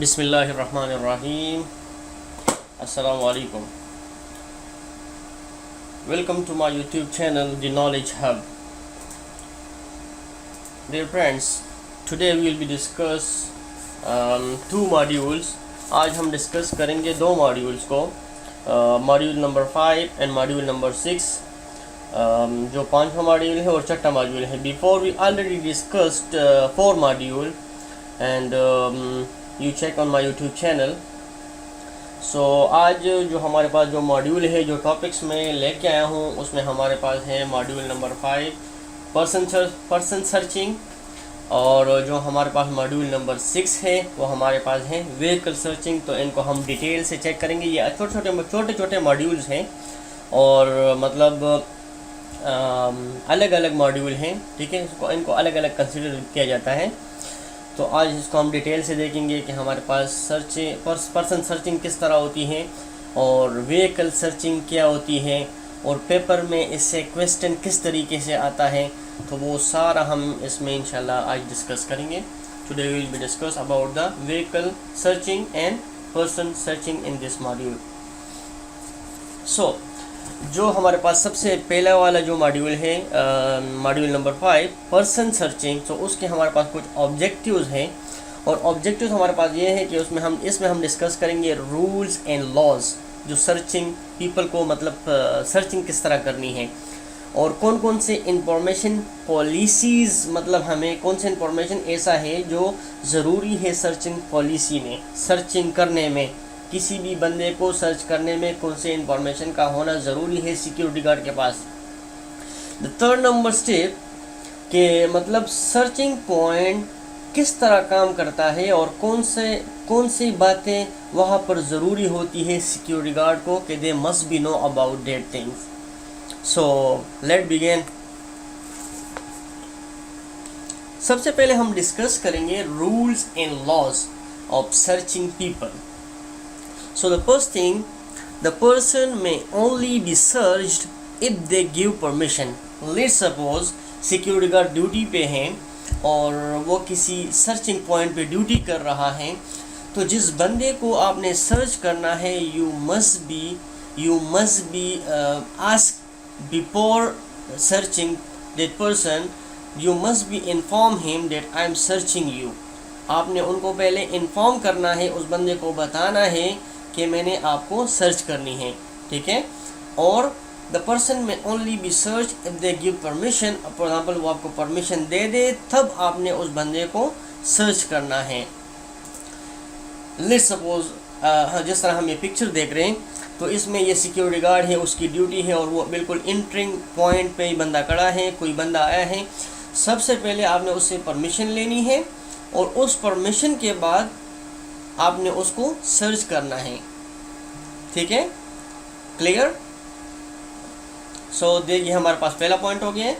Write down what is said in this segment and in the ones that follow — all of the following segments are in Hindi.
बिस्मिल्लाहिर्रहमानिर्रहीम। अस्सलामु अलैकुम। Welcome to my YouTube channel, The Knowledge Hub. Dear friends, today we will be discuss two modules. आज हम डिस्कस करेंगे दो मॉड्यूल्स को, module number 5 and module number 6, जो पांचवा मॉड्यूल है और छठा मॉड्यूल है. Before we already discussed 4 module and you check on my YouTube channel. So आज जो हमारे पास जो मॉड्यूल है, जो टॉपिक्स मैं लेके आया हूँ, उसमें हमारे पास है मॉड्यूल नंबर 5 पर्सन सर्चिंग, और जो हमारे पास मॉड्यूल नंबर 6 है वो हमारे पास है व्हीकल सर्चिंग. तो इनको हम डिटेल से चेक करेंगे. ये छोटे छोटे मॉड्यूल्स हैं और मतलब अलग अलग मॉड्यूल हैं, ठीक है. इनको अलग अलग कंसिडर किया जाता है. तो आज इसको हम डिटेल से देखेंगे कि हमारे पास पर्सन सर्चिंग किस तरह होती है और व्हीकल सर्चिंग क्या होती है, और पेपर में इससे क्वेश्चन किस तरीके से आता है. तो वो सारा हम इसमें इंशाल्लाह आज डिस्कस करेंगे. Today we will be discuss about the vehicle searching and person searching in this module. So जो हमारे पास सबसे पहला वाला जो मॉड्यूल है, मॉड्यूल नंबर 5 पर्सन सर्चिंग, तो उसके हमारे पास कुछ ऑब्जेक्टिव्स हैं. और ऑब्जेक्टिव्स हमारे पास ये है कि इसमें हम डिस्कस करेंगे रूल्स एंड लॉज, जो सर्चिंग पीपल को मतलब सर्चिंग किस तरह करनी है, और कौन कौन से इंफॉर्मेशन पॉलिसीज़, मतलब हमें कौन से इंफॉर्मेशन ऐसा है जो ज़रूरी है सर्चिंग पॉलिसी में, सर्चिंग करने में, किसी भी बंदे को सर्च करने में कौन से इंफॉर्मेशन का होना ज़रूरी है सिक्योरिटी गार्ड के पास. द थर्ड नंबर स्टेप के मतलब सर्चिंग पॉइंट किस तरह काम करता है और कौन सी बातें वहाँ पर ज़रूरी होती है सिक्योरिटी गार्ड को कि they must be know about that things. So let begin. सबसे पहले हम डिस्कस करेंगे rules and laws of searching people. So the first thing, the person may only be searched if they give permission. Let's suppose security guard duty पे हैं और वो किसी सर्चिंग पॉइंट पे ड्यूटी कर रहा है. तो जिस बंदे को आपने सर्च करना है, you must be asked before searching that person. You must be inform him that I am searching you. आपने उनको पहले इन्फॉर्म करना है, उस बंदे को बताना है कि मैंने आपको सर्च करनी है, ठीक है. और the person may only be search if they give permission. For example वो आपको परमिशन दे दे तब आपने उस बंदे को सर्च करना है. लेट्स सपोज जिस तरह हम ये पिक्चर देख रहे हैं, तो इसमें ये सिक्योरिटी गार्ड है, उसकी ड्यूटी है और वो बिल्कुल इंटरिंग पॉइंट पे ही बंदा खड़ा है, कोई बंदा आया है. सबसे पहले आपने उससे परमिशन लेनी है और उस परमिशन के बाद आपने उसको सर्च करना है, ठीक है. क्लियर. सो देखिए हमारे पास पहला पॉइंट हो गया है.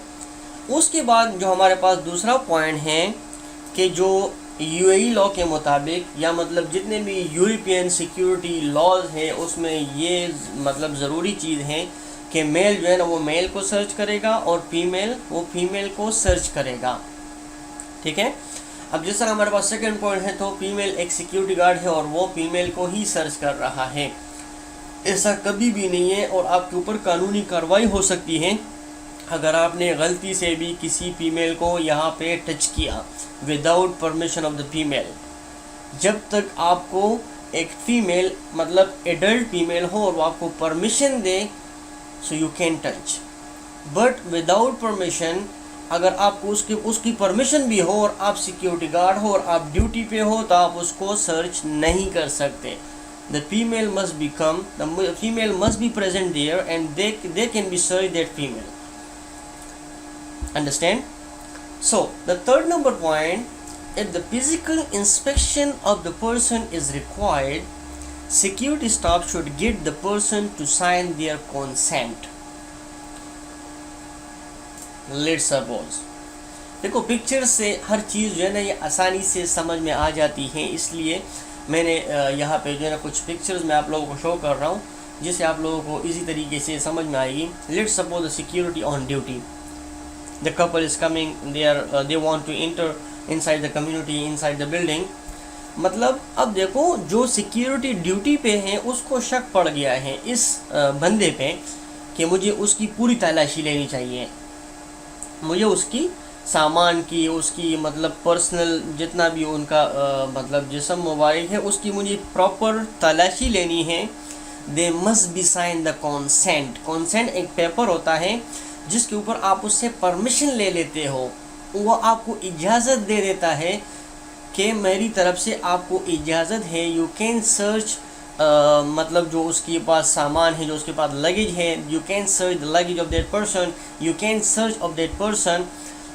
उसके बाद जो हमारे पास दूसरा पॉइंट है कि जो यूएई लॉ के मुताबिक, या मतलब जितने भी यूरोपियन सिक्योरिटी लॉज हैं, उसमें ये मतलब ज़रूरी चीज़ है कि मेल जो है ना वो मेल को सर्च करेगा और फीमेल वो फीमेल को सर्च करेगा, ठीक है. अब जिस तरह हमारे पास सेकंड पॉइंट है, तो फीमेल एक सिक्योरिटी गार्ड है और वो फीमेल को ही सर्च कर रहा है. ऐसा कभी भी नहीं है और आपके ऊपर कानूनी कार्रवाई हो सकती है अगर आपने गलती से भी किसी फीमेल को यहाँ पे टच किया without permission of the female. जब तक आपको एक फ़ीमेल मतलब एडल्ट फीमेल हो और वो आपको permission they, so you can touch. But without permission, अगर आपको उसकी परमिशन भी हो और आप सिक्योरिटी गार्ड हो और आप ड्यूटी पे हो, तो आप उसको सर्च नहीं कर सकते. The female must be present there and they can be search that female. Understand. So the third number point, if the physical inspection of the person is required, security staff should get the person to sign their consent. Let's suppose, देखो पिक्चर से हर चीज़ जो है ना ये आसानी से समझ में आ जाती है, इसलिए मैंने यहाँ पे जो है ना कुछ पिक्चर्स मैं आप लोगों को शो कर रहा हूँ जिससे आप लोगों को इजी तरीके से समझ में आएगी. Let's suppose the security on duty. The couple is coming, they want to enter inside the community, inside the building. मतलब अब देखो, जो सिक्योरिटी ड्यूटी पे है उसको शक पड़ गया है इस बंदे पे कि मुझे उसकी पूरी तलाशी लेनी चाहिए, मुझे उसकी सामान की, उसकी मतलब पर्सनल जितना भी उनका मतलब जिस्म मोबाइल है उसकी मुझे प्रॉपर तलाशी लेनी है। They must be sign the consent. Consent एक पेपर होता है जिसके ऊपर आप उससे परमिशन ले लेते हो, वो आपको इजाज़त दे देता है कि मेरी तरफ से आपको इजाज़त है, यू कैन सर्च मतलब जो उसके पास सामान है, जो उसके पास लगेज है, you can search the luggage of that person, you can search of that person.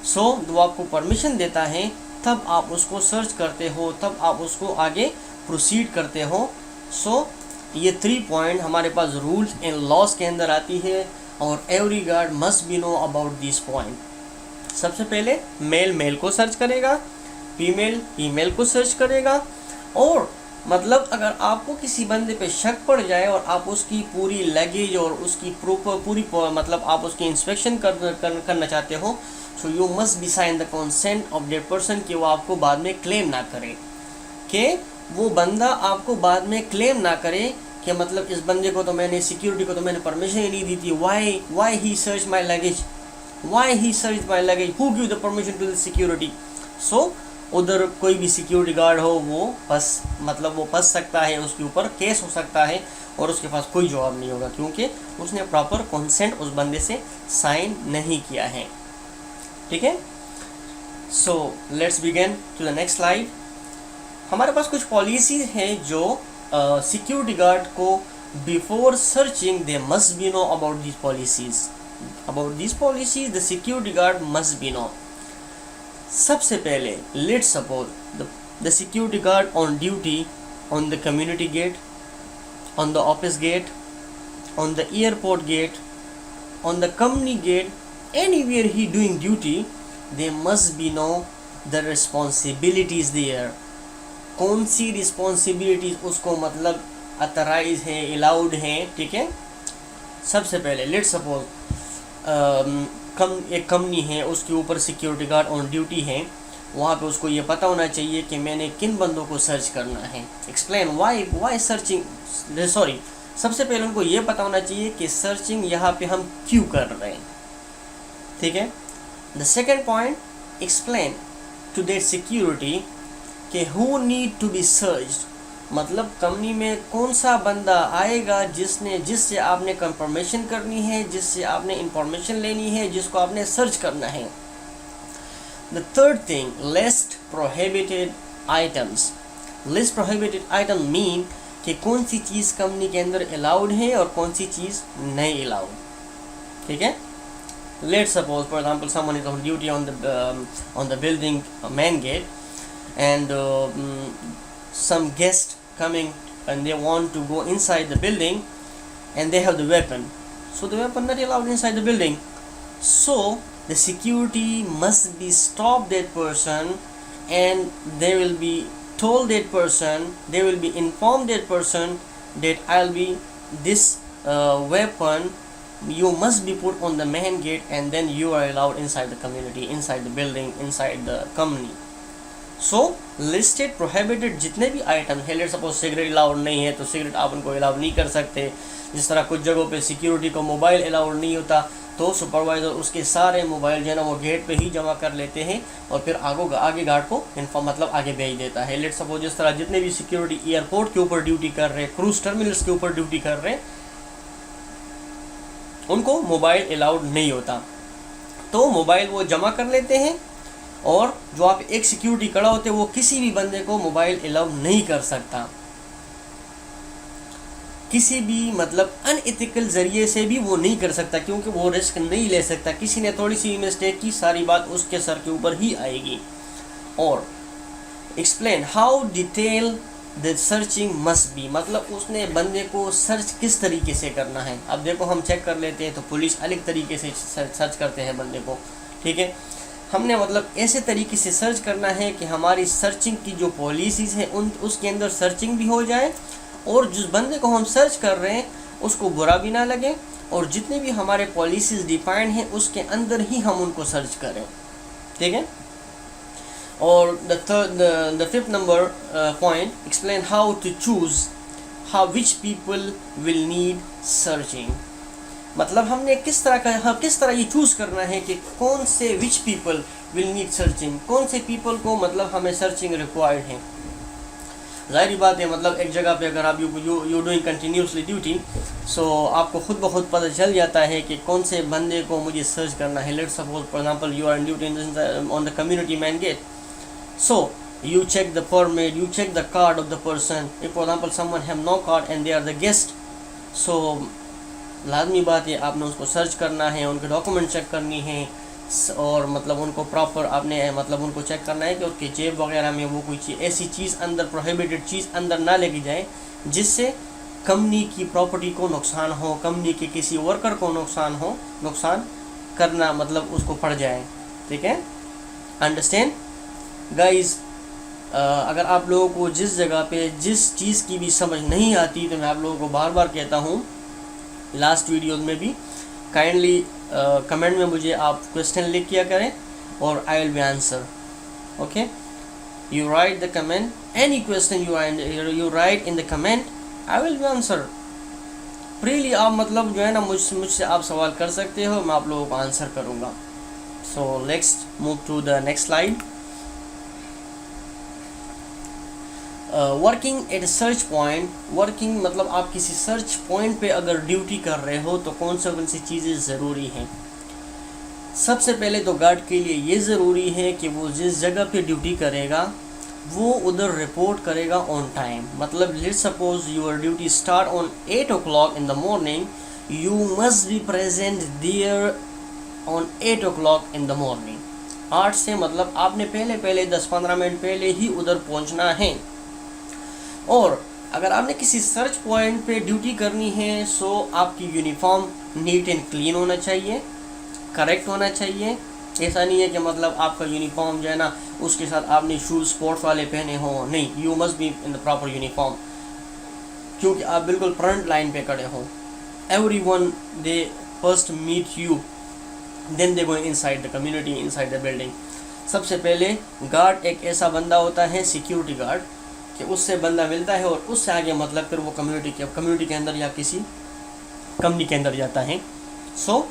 So वो आपको परमिशन देता है, तब आप उसको सर्च करते हो, तब आप उसको आगे प्रोसीड करते हो। सो ये 3 पॉइंट हमारे पास रूल्स एंड लॉस के अंदर आती है और every guard must be know about this point. सबसे पहले मेल मेल को सर्च करेगा, फीमेल फीमेल को सर्च करेगा, और मतलब अगर आपको किसी बंदे पे शक पड़ जाए और आप उसकी पूरी लगेज और उसकी पूरी मतलब आप उसकी इंस्पेक्शन करना चाहते हो, so you must be sign the consent of that person कि वो आपको बाद में क्लेम ना करे, कि वो बंदा आपको बाद में क्लेम ना करे कि मतलब इस बंदे को तो मैंने, सिक्योरिटी को तो मैंने परमिशन ही नहीं दी थी, why he search my luggage, why he search my luggage, who give the permission to the security. So उधर कोई भी सिक्योरिटी गार्ड हो वो फंस सकता है, उसके ऊपर केस हो सकता है और उसके पास कोई जवाब नहीं होगा, क्योंकि उसने प्रॉपर कंसेंट उस बंदे से साइन नहीं किया है। ठीक है, so let's begin to the next slide. हमारे पास कुछ पॉलिसीज हैं जो सिक्योरिटी गार्ड को before searching they must be know about this policies. About this policies the security guard must be know. सबसे पहले let's suppose the security guard on duty on the community gate, on the office gate, on the airport gate, on the company gate, anywhere he doing duty, they must be know the responsibilities there। कौन सी रिस्पॉन्सिबिलिटीज उसको मतलब अथराइज है, अलाउड है। ठीक है, सबसे पहले लेट्स सपोज एक कंपनी है, उसके ऊपर सिक्योरिटी गार्ड ऑन ड्यूटी है, वहाँ पे उसको ये पता होना चाहिए कि मैंने किन बंदों को सर्च करना है। एक्सप्लेन वाई सर्चिंग, सॉरी, सबसे पहले उनको ये पता होना चाहिए कि सर्चिंग यहाँ पे हम क्यों कर रहे हैं। ठीक है, the second point, explain to that security कि who need to be searched, मतलब कंपनी में कौन सा बंदा आएगा जिससे आपने कंफर्मेशन करनी है, जिससे आपने इंफॉर्मेशन लेनी है, जिसको आपने सर्च करना है। The third thing, list prohibited items. List prohibited item mean कि कौन सी चीज़ कंपनी के अंदर अलाउड है और कौन सी चीज़ नहीं अलाउड। ठीक है, let's suppose for example someone is on duty on the building main gate, and some guest coming and they want to go inside the building and they have the weapon, so the weapon not allowed inside the building, so the security must be stop that person and they will be told that person, they will be informed that person that I'll be this weapon you must be put on the main gate and then you are allowed inside the community, inside the building, inside the company। so listed prohibited जितने भी आइटम है, लेट्स सपोज सिगरेट अलाउड नहीं है तो सिगरेट आप उनको अलाउड नहीं कर सकते। जिस तरह कुछ जगहों पे सिक्योरिटी को मोबाइल अलाउड नहीं होता तो सुपरवाइज़र उसके सारे मोबाइल जो है ना वो गेट पे ही जमा कर लेते हैं और फिर आगे गार्ड को इन्फॉर्म मतलब आगे भेज देता है। लेट्स सपोज जिस तरह जितने भी सिक्योरिटी एयरपोर्ट के ऊपर ड्यूटी कर रहे हैं, क्रूज टर्मिनल्स के ऊपर ड्यूटी कर रहे हैं, उनको मोबाइल अलाउड नहीं होता, तो मोबाइल वो जमा कर लेते हैं और जो आप एक सिक्योरिटी खड़ा होते हैं वो किसी भी बंदे को मोबाइल अलाउड नहीं कर सकता, किसी भी मतलब अनएथिकल ज़रिए से भी वो नहीं कर सकता, क्योंकि वो रिस्क नहीं ले सकता। किसी ने थोड़ी सी मिस्टेक की, सारी बात उसके सर के ऊपर ही आएगी। और explain how detail the searching must be, मतलब उसने बंदे को सर्च किस तरीके से करना है। अब देखो हम चेक कर लेते हैं तो पुलिस अलग तरीके से सर्च करते हैं बंदे को। ठीक है, हमने मतलब ऐसे तरीके से सर्च करना है कि हमारी सर्चिंग की जो पॉलिसीज़ हैं उसके अंदर सर्चिंग भी हो जाए और जिस बंदे को हम सर्च कर रहे हैं उसको बुरा भी ना लगे, और जितने भी हमारे पॉलिसीज़ डिफाइंड हैं उसके अंदर ही हम उनको सर्च करें। ठीक है, और the fifth number point, explain how to choose how which people will need searching. मतलब हमने किस तरह ये चूज़ करना है कि कौन से विच पीपल विल नीड सर्चिंग, कौन से पीपल को मतलब हमें सर्चिंग रिक्वायर्ड है। ज़ाहिर बात है, मतलब एक जगह पे अगर आप यू डूइंग कंटिन्यूसली ड्यूटी, सो आपको खुद ब खुद पता चल जाता है कि कौन से बंदे को मुझे सर्च करना है। Let's suppose for example you are in duty on the community main gate, so you check the permit, you check the card of the person. If for example someone have no card and they are the guest, so लाजमी बात है आपने उसको सर्च करना है, उनके डॉक्यूमेंट चेक करनी है, और मतलब उनको प्रॉपर आपने मतलब उनको चेक करना है कि उसके जेब वगैरह में वो कोई चीज़ ऐसी चीज़ अंदर, प्रोहिबिटेड चीज़ अंदर ना लेके जाए जिससे कंपनी की प्रॉपर्टी को नुकसान हो, कंपनी के किसी वर्कर को नुकसान करना मतलब उसको पड़ जाए। ठीक है, अंडरस्टैंड गाइज। अगर आप लोगों को जिस जगह पे जिस चीज़ की भी समझ नहीं आती तो मैं आप लोगों को बार बार कहता हूँ, लास्ट वीडियो में भी, काइंडली कमेंट में मुझे आप क्वेश्चन लिख किया करें और I will be answer. Okay, you right the comment, any question you right in the comment, I will be answer freely. आप मतलब जो है ना मुझसे आप सवाल कर सकते हो, मैं आप लोगों को आंसर करूँगा। So let's move to the next slide. Working at search point, working मतलब आप किसी सर्च पॉइंट पे अगर ड्यूटी कर रहे हो तो कौन सी चीज़ें ज़रूरी हैं। सबसे पहले तो गार्ड के लिए ये ज़रूरी है कि वो जिस जगह पे ड्यूटी करेगा वो उधर रिपोर्ट करेगा ऑन टाइम। मतलब let's suppose your duty start on 8 o'clock in the morning, you must be present there on 8 o'clock in the morning. 8 से मतलब आपने पहले 10-15 मिनट पहले ही उधर पहुंचना है। और अगर आपने किसी सर्च पॉइंट पे ड्यूटी करनी है सो आपकी यूनिफॉर्म नीट एंड क्लीन होना चाहिए, करेक्ट होना चाहिए। ऐसा नहीं है कि मतलब आपका यूनिफॉर्म जो है ना उसके साथ आपने शूज़ स्पोर्ट्स वाले पहने हो, नहीं, you must be in the proper uniform, क्योंकि आप बिल्कुल फ्रंट लाइन पे खड़े हो। Everyone they first meet you, then they go inside the community, inside the building. सबसे पहले गार्ड एक ऐसा बंदा होता है, सिक्योरिटी गार्ड, कि उससे बंदा मिलता है और उससे आगे मतलब फिर वो कम्युनिटी के अंदर या किसी कंपनी के अंदर जाता है। सो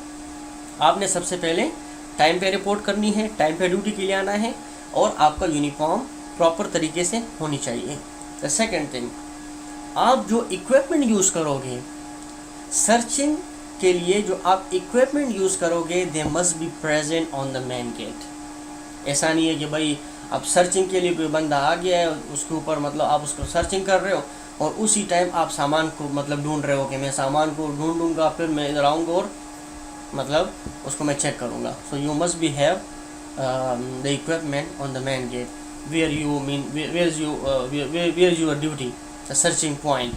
आपने सबसे पहले टाइम पे रिपोर्ट करनी है, टाइम पे ड्यूटी के लिए आना है, और आपका यूनिफॉर्म प्रॉपर तरीके से होनी चाहिए। द सेकेंड थिंग, आप जो इक्विपमेंट यूज़ करोगे सर्चिंग के लिए, जो आप इक्विपमेंट यूज़ करोगे they must be present on the main gate. ऐसा नहीं है कि भाई अब सर्चिंग के लिए कोई बंदा आ गया है, उसके ऊपर मतलब आप उसको सर्चिंग कर रहे हो और उसी टाइम आप सामान को मतलब ढूंढ रहे हो कि मैं सामान को ढूंढूंगा, फिर मैं इधर आऊँगा और मतलब उसको मैं चेक करूँगा। So you must be have the equipment on the main gate where you mean where your duty, the searching point.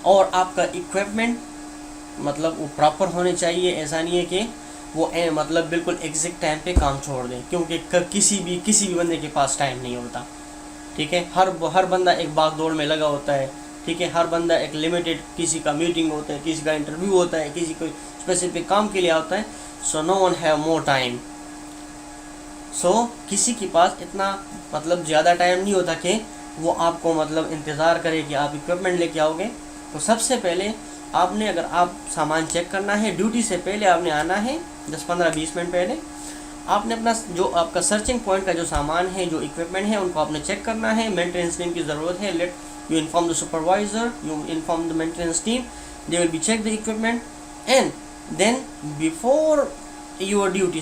और आपका इक्विपमेंट मतलब वो प्रॉपर होने चाहिए। ऐसा नहीं है कि वो मतलब बिल्कुल एग्जैक्ट टाइम पे काम छोड़ दें, क्योंकि किसी भी बंदे के पास टाइम नहीं होता। ठीक है, हर बंदा एक भाग दौड़ में लगा होता है। ठीक है, हर बंदा एक लिमिटेड, किसी का मीटिंग होता है, किसी का इंटरव्यू होता है, किसी को स्पेसिफिक काम के लिए होता है। So no one have more time. So किसी के पास इतना मतलब ज़्यादा टाइम नहीं होता कि वो आपको मतलब इंतज़ार करे कि आप इक्विपमेंट लेके आओगे। तो सबसे पहले आपने, अगर आप सामान चेक करना है ड्यूटी से पहले आपने आना है 10-15-20 मिनट पहले। आपने अपना जो आपका सर्चिंग पॉइंट का जो सामान है, जो इक्विपमेंट है, उनको आपने चेक करना है। मेंटेनेंस टीम की ज़रूरत है, let you inform the supervisor, you inform the maintenance team, they will be check the equipment and then before your duty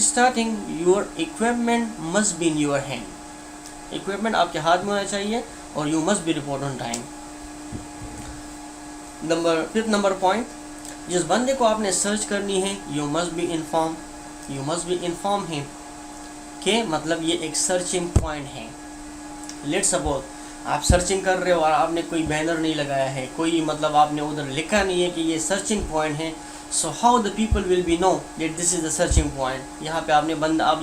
starting your equipment must be in your hand. Equipment आपके हाथ में होना चाहिए और you must be report on time. Fifth number point, जिस बंदे को आपने सर्च करनी है you must be inform him कि मतलब ये एक सर्चिंग पॉइंट है। लेट्स सपोज आप सर्चिंग कर रहे हो और आपने कोई बैनर नहीं लगाया है, कोई मतलब आपने उधर लिखा नहीं है कि ये सर्चिंग पॉइंट है। So how the people will be know that this is the searching point. यहाँ पे आप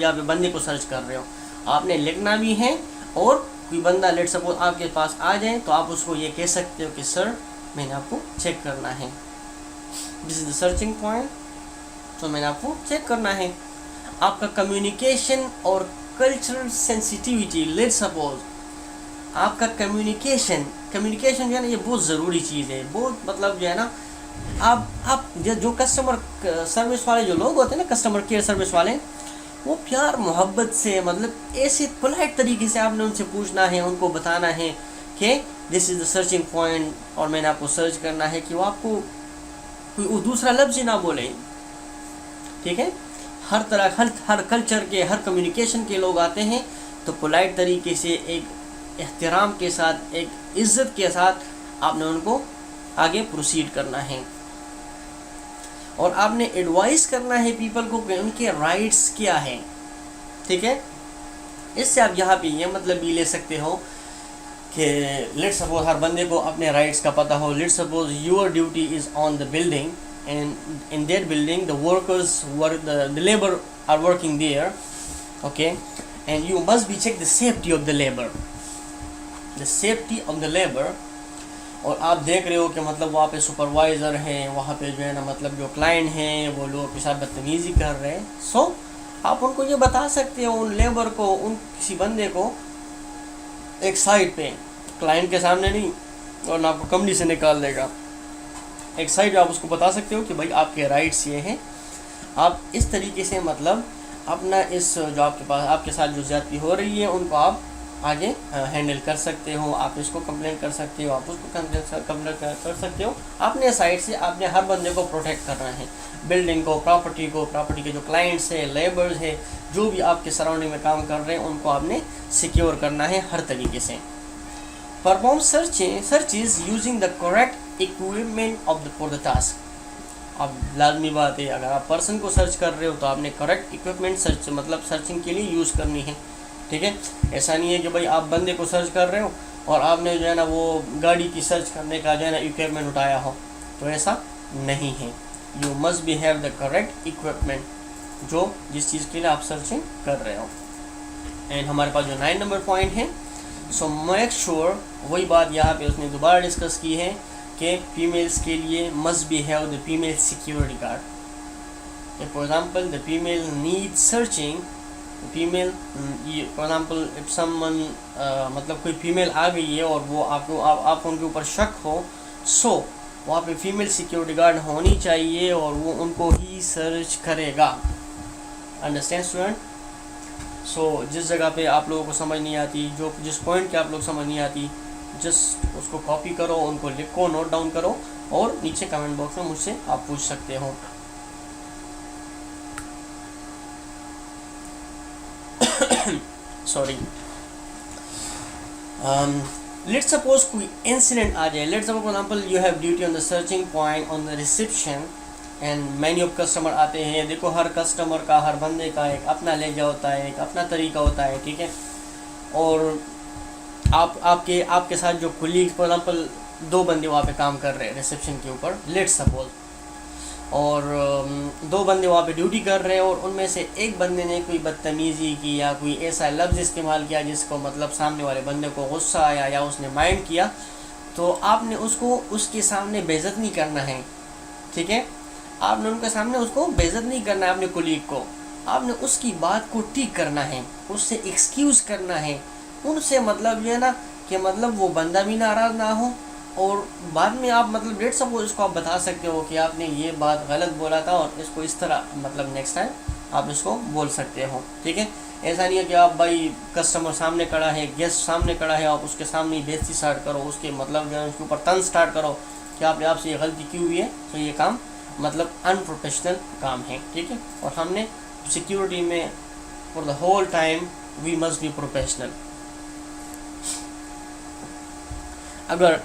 यहाँ पे बंदे को सर्च कर रहे हो, आपने लिखना भी है, और कोई बंदा लेट्स सपोज आपके पास आ जाए तो आप उसको ये कह सकते हो कि सर मैंने आपको चेक करना है, this is the searching point, तो मैंने आपको चेक करना है। आपका कम्युनिकेशन और कल्चरल सेंसिटिविटी। लेट्स सपोज आपका कम्युनिकेशन जो है ना, ये बहुत ज़रूरी चीज़ है, बहुत मतलब जो है ना, आप जो कस्टमर सर्विस वाले जो लोग होते हैं ना, कस्टमर केयर सर्विस वाले, वो प्यार मोहब्बत से मतलब ऐसे पोलाइट तरीके से आपने उनसे पूछना है, उनको बताना है कि this is the searching point, और मैंने आपको सर्च करना है, कि वो आपको कोई दूसरा लफ्ज़ ही ना बोले। ठीक है, हर तरह हर कल्चर के, हर कम्युनिकेशन के लोग आते हैं, तो पोलाइट तरीके से, एक एहतराम के साथ, एक इज़्ज़त के साथ आपने उनको आगे प्रोसीड करना है, और आपने एडवाइस करना है पीपल को कि उनके राइट्स क्या हैं। ठीक है, इससे आप यहाँ पे ये मतलब भी ले सकते हो कि लेट सपोज हर बंदे को अपने राइट्स का पता हो। Let suppose your duty is on the building, and in that building the workers the labor are working there, okay, and you must be check the safety of the labor। और आप देख रहे हो कि मतलब वहाँ पे सुपरवाइज़र हैं, वहाँ पे जो है ना मतलब जो क्लाइंट हैं वो लोग के साथ बदतमीज़ी कर रहे हैं, सो आप उनको ये बता सकते हो, उन लेबर को, उन किसी बंदे को एक साइड पे, क्लाइंट के सामने नहीं, और ना आपको कंपनी से निकाल देगा, एक साइड आप उसको बता सकते हो कि भाई आपके राइट्स ये हैं। आप इस तरीके से मतलब अपना इस जो आपके पास आपके साथ जो ज़्यादती हो रही है उनको आप आगे हैंडल कर सकते हो। आप इसको कंप्लेन कर सकते हो, आप उसको कंप्लेन कर सकते हो। अपने साइड से आपने हर बंदे को प्रोटेक्ट करना है, बिल्डिंग को, प्रॉपर्टी के जो क्लाइंट्स है, लेबर्स है, जो भी आपके सराउंडिंग में काम कर रहे हैं, उनको आपने सिक्योर करना है हर तरीके से। Perform searches using the correct equipment for the task. अब लाजमी बात है, अगर आप पर्सन को सर्च कर रहे हो तो आपने करेक्ट इक्विपमेंट सर्चिंग के लिए यूज़ करनी है। ठीक है, ऐसा नहीं है कि भाई आप बंदे को सर्च कर रहे हो और आपने जो है ना वो गाड़ी की सर्च करने का जो है ना इक्विपमेंट उठाया हो, तो ऐसा नहीं है। You must be have the correct equipment, जो जिस चीज़ के लिए आप सर्चिंग कर रहे हो। एंड हमारे पास जो 9 नंबर पॉइंट है, सो मेक श्योर, वही बात यहाँ पे उसने दोबारा डिस्कस की है कि फीमेल्स के लिए must be have the female security guard. For example the female need searching, female for example if someone मतलब कोई फीमेल आ गई है और वो आप उनके ऊपर शक हो, सो वहाँ पे फीमेल सिक्योरिटी गार्ड होनी चाहिए और वो उनको ही सर्च करेगा। Understand student? सो जिस जगह पे आप लोगों को समझ नहीं आती, जो जिस पॉइंट के आप लोग समझ नहीं आती, जस्ट उसको कॉपी करो, उनको लिखो, नोट डाउन करो, और नीचे कमेंट बॉक्स में मुझसे आप पूछ सकते हो। सॉरी, लेट्स सपोज कोई इंसिडेंट आ जाए। Let's suppose for example you have duty on the searching point on the reception and many of customer आते हैं। देखो हर कस्टमर का, हर बंदे का एक अपना लहजा होता है, एक अपना तरीका होता है। ठीक है, और आपके साथ जो कुलीग, फॉर एग्जांपल 2 बंदे वहाँ पे काम कर रहे हैं रिसेप्शन के ऊपर, लेट्स सपोज, और 2 बंदे वहाँ पे ड्यूटी कर रहे हैं, और उनमें से एक बंदे ने कोई बदतमीज़ी की या कोई ऐसा लफ्ज़ इस्तेमाल किया जिसको मतलब सामने वाले बंदे को गुस्सा आया या उसने माइंड किया, तो आपने उसको उसके सामने बेइज्जत नहीं करना है। ठीक है, आपने उनके सामने उसको बेइज्जत नहीं करना है। अपने कुलीग को आपने उसकी बात को ठीक करना है, उससे एक्सक्यूज़ करना है, उनसे मतलब ये ना कि मतलब वो बंदा भी नाराज़ ना हो, और बाद में आप मतलब डेट सपोज इसको आप बता सकते हो कि आपने ये बात गलत बोला था और इसको इस तरह मतलब नेक्स्ट टाइम आप इसको बोल सकते हो। ठीक है, ऐसा नहीं है कि आप भाई कस्टमर सामने खड़ा है, गेस्ट सामने खड़ा है, आप उसके सामने ही बेइज्जती स्टार्ट करो, उसके मतलब जो है उसके ऊपर तंज स्टार्ट करो कि आपसे ये गलती क्यों हुई है। तो ये काम मतलब अनप्रोफेशनल काम है। ठीक है, और हमने सिक्योरिटी में for the whole time we must be professional. अगर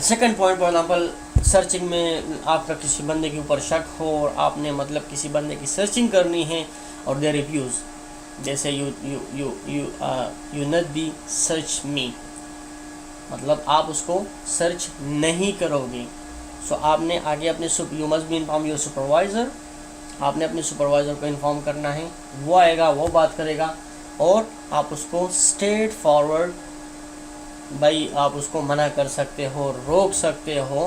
second point for example searching में आपका किसी बंदे के ऊपर शक हो और आपने मतलब किसी बंदे की सर्चिंग करनी है और दे रिव्यूज़, जैसे यू नॉट बी सर्च मी, मतलब आप उसको सर्च नहीं करोगे। सो आपने आगे अपने you must be inform your supervisor, आपने अपने सुपरवाइज़र को इन्फॉर्म करना है, वो आएगा, वो बात करेगा, और आप उसको स्ट्रेट फॉरवर्ड भाई आप उसको मना कर सकते हो, रोक सकते हो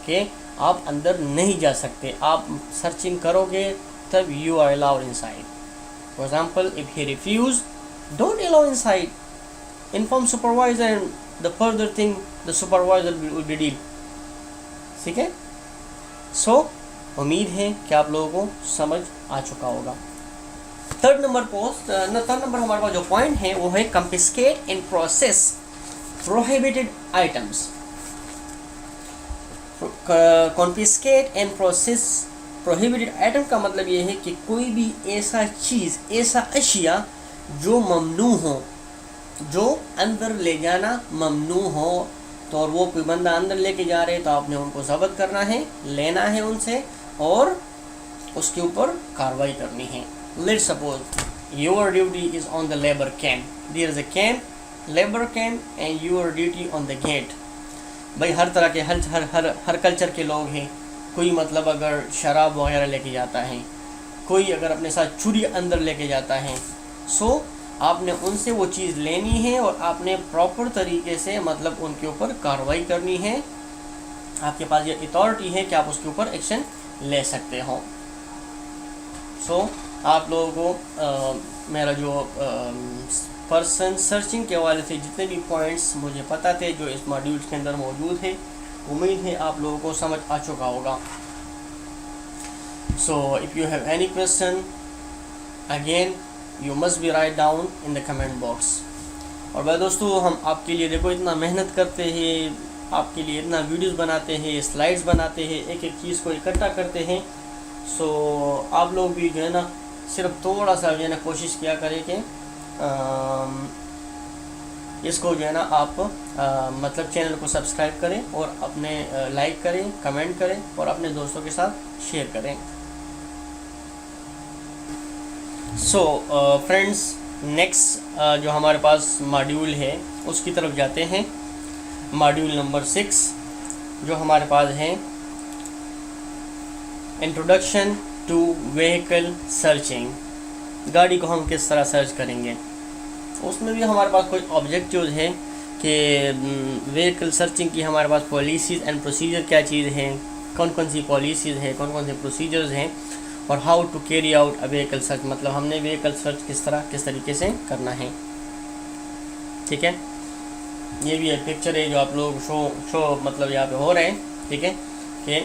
कि आप अंदर नहीं जा सकते, आप सर्चिंग करोगे तब you are allowed inside. For example, if he refuse, don't allow inside. Inform supervisor and the further thing the supervisor will be deal. ठीक है. So उम्मीद है कि आप लोगों को समझ आ चुका होगा. थर्ड नंबर हमारे पास जो पॉइंट है वो है confiscate and process prohibited items. Confiscate and process prohibited item का मतलब ये है कि कोई भी ऐसा चीज़, ऐसा अशिया जो ममनू हो, जो अंदर ले जाना ममनू हो, तो और वो कोई बंदा अंदर लेके जा रहे तो आपने उनको ज़ब्त करना है, लेना है उनसे और उसके ऊपर कार्रवाई करनी है. Let's suppose your duty is on the labor camp. There is a camp, labor camp, and your duty on the gate. भाई हर तरह के हर कल्चर के लोग हैं. कोई मतलब अगर शराब वगैरह लेके जाता है, कोई अगर अपने साथ छुरी अंदर लेके जाता है, सो आपने उनसे वो चीज़ लेनी है और आपने प्रॉपर तरीके से मतलब उनके ऊपर कार्रवाई करनी है. आपके पास ये अथॉरिटी है कि आप उसके ऊपर एक्शन ले सकते हो. सो आप लोगों को मेरा जो पर्सन सर्चिंग के हवाले से जितने भी पॉइंट्स मुझे पता थे जो इस मॉड्यूल के अंदर मौजूद है, उम्मीद है आप लोगों को समझ आ चुका होगा. So if you have any question again you must B write down in the comment box. और भाई दोस्तों, हम आपके लिए देखो इतना मेहनत करते हैं, आपके लिए इतना वीडियोस बनाते हैं, स्लाइड्स बनाते हैं, एक एक चीज़ को इकट्ठा करते हैं. सो आप लोग भी जो है ना सिर्फ थोड़ा सा जो है ना कोशिश किया करें कि इसको जो है ना आप मतलब चैनल को सब्सक्राइब करें और अपने लाइक करें, कमेंट करें और अपने दोस्तों के साथ शेयर करें. सो फ्रेंड्स, नेक्स्ट जो हमारे पास मॉड्यूल है उसकी तरफ जाते हैं. मॉड्यूल नंबर 6 जो हमारे पास है इंट्रोडक्शन टू व्हीकल सर्चिंग. गाड़ी को हम किस तरह सर्च करेंगे, उसमें भी हमारे पास कोई ऑब्जेक्टिव्स हैं कि व्हीकल सर्चिंग की हमारे पास पॉलिसीज़ एंड प्रोसीजर क्या चीज़ हैं, कौन कौन सी पॉलिसीज़ हैं, कौन कौन से प्रोसीजर्स हैं, और how to carry out a vehicle search, मतलब हमने व्हीकल सर्च किस तरीके से करना है. ठीक है, ये भी एक पिक्चर है जो आप लोग शो मतलब यहाँ पे हो रहे हैं. ठीक है, कि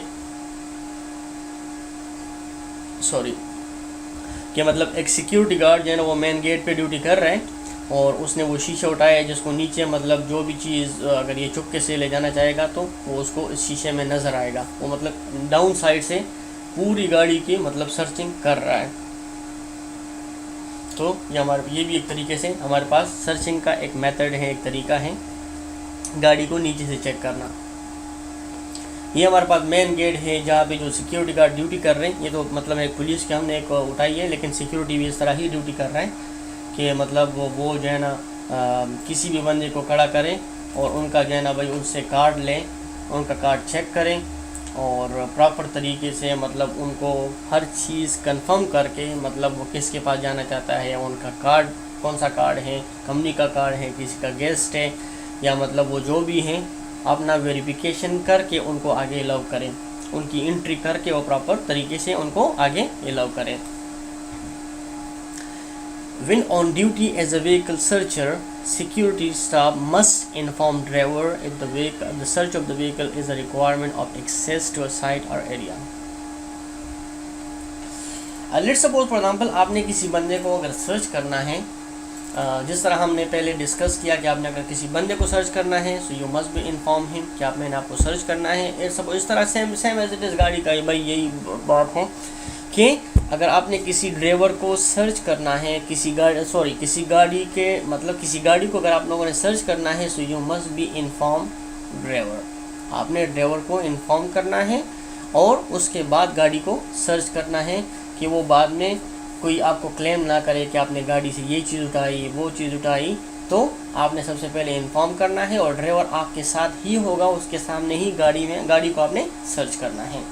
कि मतलब एक सिक्योरिटी गार्ड जो है ना वो मेन गेट पे ड्यूटी कर रहा है और उसने वो शीशा उठाया है जिसको नीचे मतलब जो भी चीज़ अगर ये चुपके से ले जाना चाहेगा तो वो उसको इस शीशे में नज़र आएगा. वो मतलब डाउन साइड से पूरी गाड़ी की मतलब सर्चिंग कर रहा है. तो ये भी एक तरीके से हमारे पास सर्चिंग का एक मेथड है, एक तरीका है गाड़ी को नीचे से चेक करना. ये हमारे पास मेन गेट है जहाँ पे जो सिक्योरिटी गार्ड ड्यूटी कर रहे हैं. ये तो मतलब एक पुलिस की हमने एक उठाई है, लेकिन सिक्योरिटी भी इस तरह ही ड्यूटी कर रहा है कि मतलब वो जो है ना किसी भी बंदे को खड़ा करें और उनका जो है ना भाई उनसे कार्ड लें, उनका कार्ड चेक करें और प्रॉपर तरीके से मतलब उनको हर चीज़ कंफर्म करके मतलब वो किसके पास जाना चाहता है, उनका कार्ड कौन सा कार्ड है, कंपनी का कार्ड है, किसी का गेस्ट है, या मतलब वो जो भी हैं अपना वेरिफिकेशन करके उनको आगे अलाउ करें, उनकी एंट्री करके वो प्रॉपर तरीके से उनको आगे अलाउ करें. When on duty as a vehicle searcher, security staff must inform driver if the search of the vehicle is a requirement of access to a site or area. Let's suppose for example आपने किसी बंदे को अगर सर्च करना है, जिस तरह हमने पहले डिस्कस किया कि आपने अगर किसी बंदे को सर्च करना है सो you must be inform him कि आपने आपको सर्च करना है. सब इस तरह सेम एज इट इज़ गाड़ी का भाई यही बात है कि अगर आपने किसी ड्राइवर को सर्च करना है, किसी गाड़ी के मतलब किसी गाड़ी को अगर आप लोगों ने सर्च करना है सो you must be inform driver. आपने ड्राइवर को इन्फॉर्म करना है और उसके बाद गाड़ी को सर्च करना है कि वो बाद में कोई आपको क्लेम ना करे कि आपने गाड़ी से ये चीज़ उठाई, वो चीज़ उठाई. तो आपने सबसे पहले इन्फॉर्म करना है और ड्राइवर आपके साथ ही होगा, उसके सामने ही गाड़ी को आपने सर्च करना है.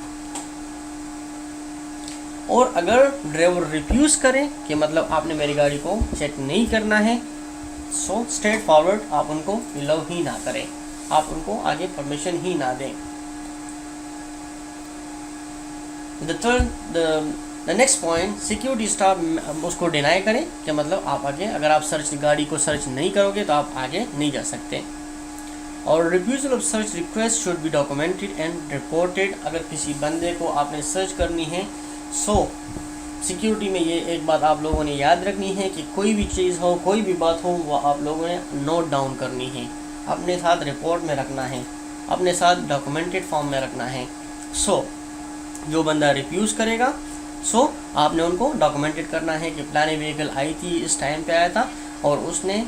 और अगर ड्राइवर रिफ्यूज़ करे कि मतलब आपने मेरी गाड़ी को चेक नहीं करना है, सो स्ट्रेट फॉरवर्ड आप उनको अलाउ ही ना करें, आप उनको आगे परमिशन ही ना दें. The next point, security staff उसको डिनाई करें कि मतलब आप आगे, अगर आप सर्च गाड़ी को सर्च नहीं करोगे तो आप आगे नहीं जा सकते। और refusal of search request should be documented and reported. अगर किसी बंदे को आपने सर्च करनी है, सो सिक्योरिटी में ये एक बात आप लोगों ने याद रखनी है कि कोई भी चीज़ हो, कोई भी बात हो, वो आप लोगों ने नोट डाउन करनी है, अपने साथ रिपोर्ट में रखना है, अपने साथ डॉक्यूमेंटेड फॉर्म में रखना है। सो जो बंदा रिफ्यूज़ करेगा, सो आपने उनको डॉक्यूमेंटेड करना है कि प्लानी व्हीकल आई थी, इस टाइम पे आया था, और उसने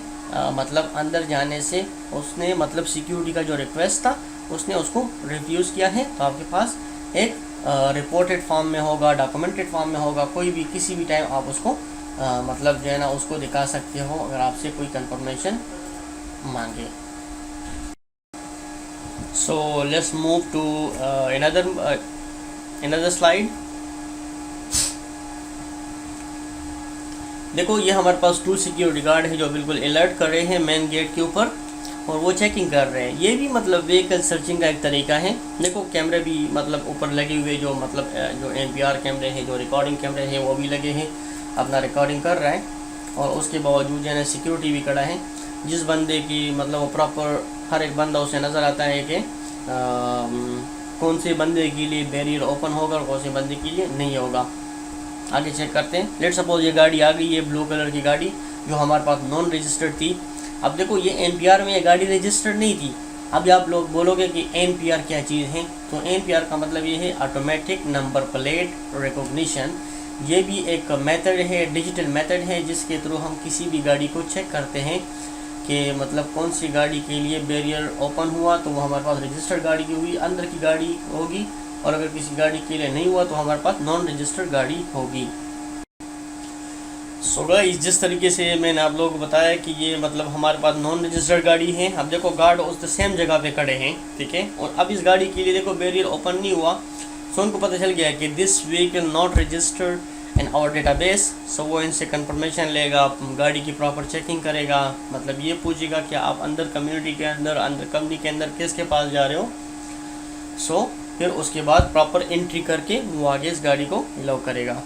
मतलब अंदर जाने से उसने मतलब सिक्योरिटी का जो रिक्वेस्ट था उसने उसको रिफ्यूज़ किया है। तो आपके पास एक रिपोर्टेड फॉर्म में होगा, डॉक्यूमेंटेड फॉर्म में होगा, कोई भी किसी भी टाइम आप उसको मतलब जो है ना उसको दिखा सकते हो अगर आपसे कोई कंफर्मेशन मांगे। So let's move to another slide. देखो ये हमारे पास 2 सिक्योरिटी गार्ड है जो बिल्कुल अलर्ट कर रहे हैं मेन गेट के ऊपर, और वो चेकिंग कर रहे हैं। ये भी मतलब व्हीकल सर्चिंग का एक तरीका है। देखो कैमरे भी मतलब ऊपर लगे हुए, जो मतलब जो NPR कैमरे हैं, जो रिकॉर्डिंग कैमरे हैं वो भी लगे हैं, अपना रिकॉर्डिंग कर रहा है। और उसके बावजूद जो है सिक्योरिटी भी खड़ा है। जिस बंदे की मतलब वो प्रॉपर हर एक बंदा उसे नज़र आता है कि कौन से बंदे के लिए बैरियर ओपन होगा और कौन से बंदे के लिए नहीं होगा। आगे चेक करते हैं। लेट सपोज ये गाड़ी आ गई, ये ब्लू कलर की गाड़ी जो हमारे पास नॉन रजिस्टर्ड थी। अब देखो ये NPR में ये गाड़ी रजिस्टर्ड नहीं थी। अब आप लोग बोलोगे कि NPR क्या चीज़ है, तो NPR का मतलब ये है ऑटोमेटिक नंबर प्लेट रिकॉग्निशन। ये भी एक मेथड है, डिजिटल मेथड है, जिसके थ्रू हम किसी भी गाड़ी को चेक करते हैं कि मतलब कौन सी गाड़ी के लिए बैरियर ओपन हुआ तो वो हमारे पास रजिस्टर्ड गाड़ी की हुई, अंदर की गाड़ी होगी, और अगर किसी गाड़ी के लिए नहीं हुआ तो हमारे पास नॉन रजिस्टर्ड गाड़ी होगी। सो गाइस, जिस तरीके से मैंने आप लोगों को बताया कि ये मतलब हमारे पास नॉन रजिस्टर्ड गाड़ी है। अब देखो गार्ड उस सेम जगह पे खड़े हैं, ठीक है, और अब इस गाड़ी के लिए देखो बैरियर ओपन नहीं हुआ। सो उनको पता चल गया कि this vehicle not registered in our database. So वो इनसे कंफर्मेशन लेगा, गाड़ी की प्रॉपर चेकिंग करेगा, मतलब ये पूछेगा कि आप अंदर कम्युनिटी के अंदर कंपनी के अंदर किसके पास जा रहे हो। सो फिर उसके बाद प्रॉपर एंट्री करके वो आगे इस गाड़ी को अलाउ करेगा।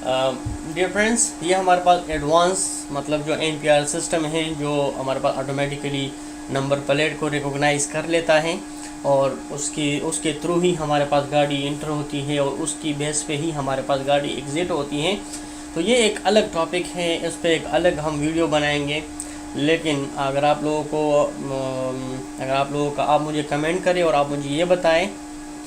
डियर फ्रेंड्स, ये हमारे पास एडवांस मतलब जो NPR सिस्टम है, जो हमारे पास ऑटोमेटिकली नंबर प्लेट को रिकॉग्नाइज़ कर लेता है, और उसके थ्रू ही हमारे पास गाड़ी इंटर होती है, और उसकी बेस पे ही हमारे पास गाड़ी एग्ज़िट होती है। तो ये एक अलग टॉपिक है, इस पर एक अलग हम वीडियो बनाएंगे। लेकिन अगर आप लोगों का आप मुझे कमेंट करें और आप मुझे ये बताएं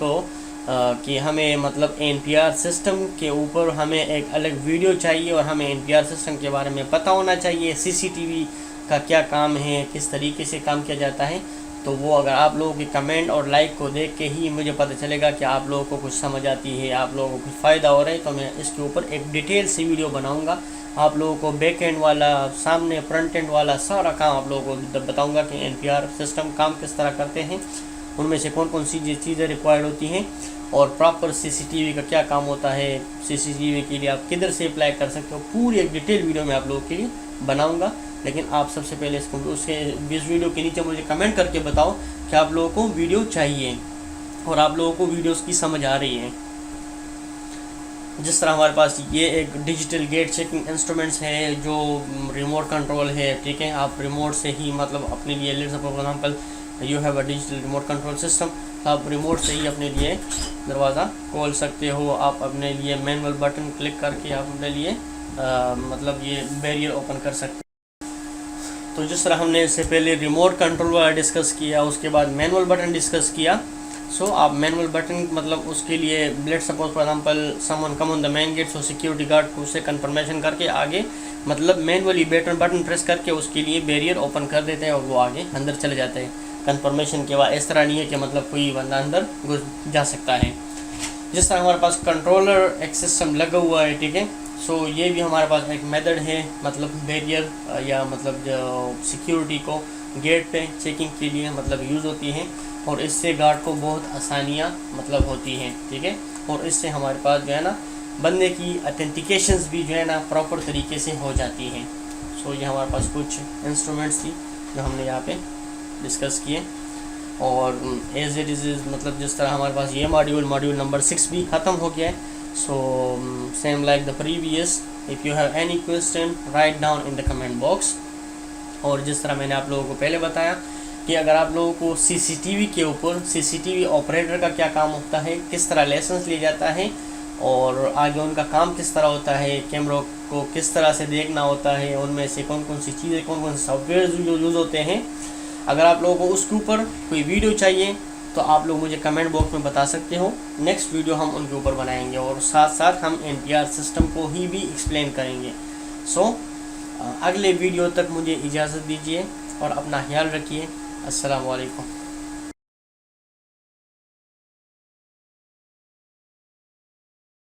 तो कि हमें मतलब NPR सिस्टम के ऊपर हमें एक अलग वीडियो चाहिए, और हमें NPR सिस्टम के बारे में पता होना चाहिए, CCTV का क्या काम है, किस तरीके से काम किया जाता है। तो वो अगर आप लोगों के कमेंट और लाइक को देख के ही मुझे पता चलेगा कि आप लोगों को कुछ समझ आती है, आप लोगों को कुछ फ़ायदा हो रहा है, तो मैं इसके ऊपर एक डिटेल सी वीडियो बनाऊंगा। आप लोगों को बैक एंड वाला, सामने फ्रंट एंड वाला सारा काम आप लोगों को बताऊंगा कि NPR सिस्टम काम किस तरह करते हैं, उनमें से कौन कौन सी चीज़ें रिक्वायर्ड होती हैं, और प्रॉपर CCTV का क्या काम होता है, CCTV के लिए आप किधर से अप्लाई कर सकते हो। पूरी एक डिटेल वीडियो मैं आप लोगों के लिए बनाऊंगा। लेकिन आप सबसे पहले इस वीडियो के नीचे मुझे कमेंट करके बताओ कि आप लोगों को वीडियो चाहिए और आप लोगों को वीडियोस की समझ आ रही है। जिस तरह हमारे पास ये एक डिजिटल गेट चेकिंग इंस्ट्रूमेंट्स है जो रिमोट कंट्रोल है, ठीक है, आप रिमोट से ही मतलब अपने लिए, let's suppose for example you have a digital remote control system, तो आप रिमोट से ही अपने लिए दरवाज़ा खोल सकते हो। आप अपने लिए मैनुअल बटन क्लिक करके आप अपने लिए मतलब ये बैरियर ओपन कर सकते हैं। तो जिस तरह हमने इससे पहले रिमोट कंट्रोल वाला डिस्कस किया, उसके बाद मैनुअल बटन डिस्कस किया। सो आप मैनुअल बटन मतलब उसके लिए let's suppose for example someone come on the main gate, so security guard को उससे कंफर्मेशन करके आगे मतलब मैनुअली बटन प्रेस करके उसके लिए बैरियर ओपन कर देते हैं और वो आगे अंदर चले जाते हैं कंफर्मेशन के बाद। इस तरह नहीं है कि मतलब कोई बंदा अंदर घुस जा सकता है। जिस तरह हमारे पास कंट्रोलर एक सिस्टम लगा हुआ है, ठीक है, सो ये भी हमारे पास एक मेथड है, मतलब बैरियर या मतलब जो सिक्योरिटी को गेट पे चेकिंग के लिए मतलब यूज़ होती है, और इससे गार्ड को बहुत आसानियाँ मतलब होती हैं, ठीक है, और इससे हमारे पास जो है ना बंदे की ऑथेंटिकेशंस भी जो है ना प्रॉपर तरीके से हो जाती हैं। सो ये हमारे पास कुछ इंस्ट्रूमेंट्स थी जो हमने यहाँ पे डिस्कस किए, और एज इट इज़ मतलब जिस तरह हमारे पास ये मॉड्यूल नंबर 6 भी ख़त्म हो गया है। So same like the previous, if you have any question write down in the comment box. और जिस तरह मैंने आप लोगों को पहले बताया कि अगर आप लोगों को सीसीटीवी के ऊपर सीसीटीवी ऑपरेटर का क्या काम होता है, किस तरह लाइसेंस लिया जाता है और आगे उनका काम किस तरह होता है, कैमरों को किस तरह से देखना होता है, उनमें से कौन कौन सी चीज़ें, कौन कौन से सॉफ्टवेयर यूज़ होते हैं, अगर आप लोगों को उसके ऊपर कोई वीडियो चाहिए तो आप लोग मुझे कमेंट बॉक्स में बता सकते हो। नेक्स्ट वीडियो हम उनके ऊपर बनाएंगे और साथ साथ हम NPR सिस्टम को ही भी एक्सप्लेन करेंगे। सो अगले वीडियो तक मुझे इजाज़त दीजिए और अपना ख्याल रखिए। अस्सलाम वालेकुम।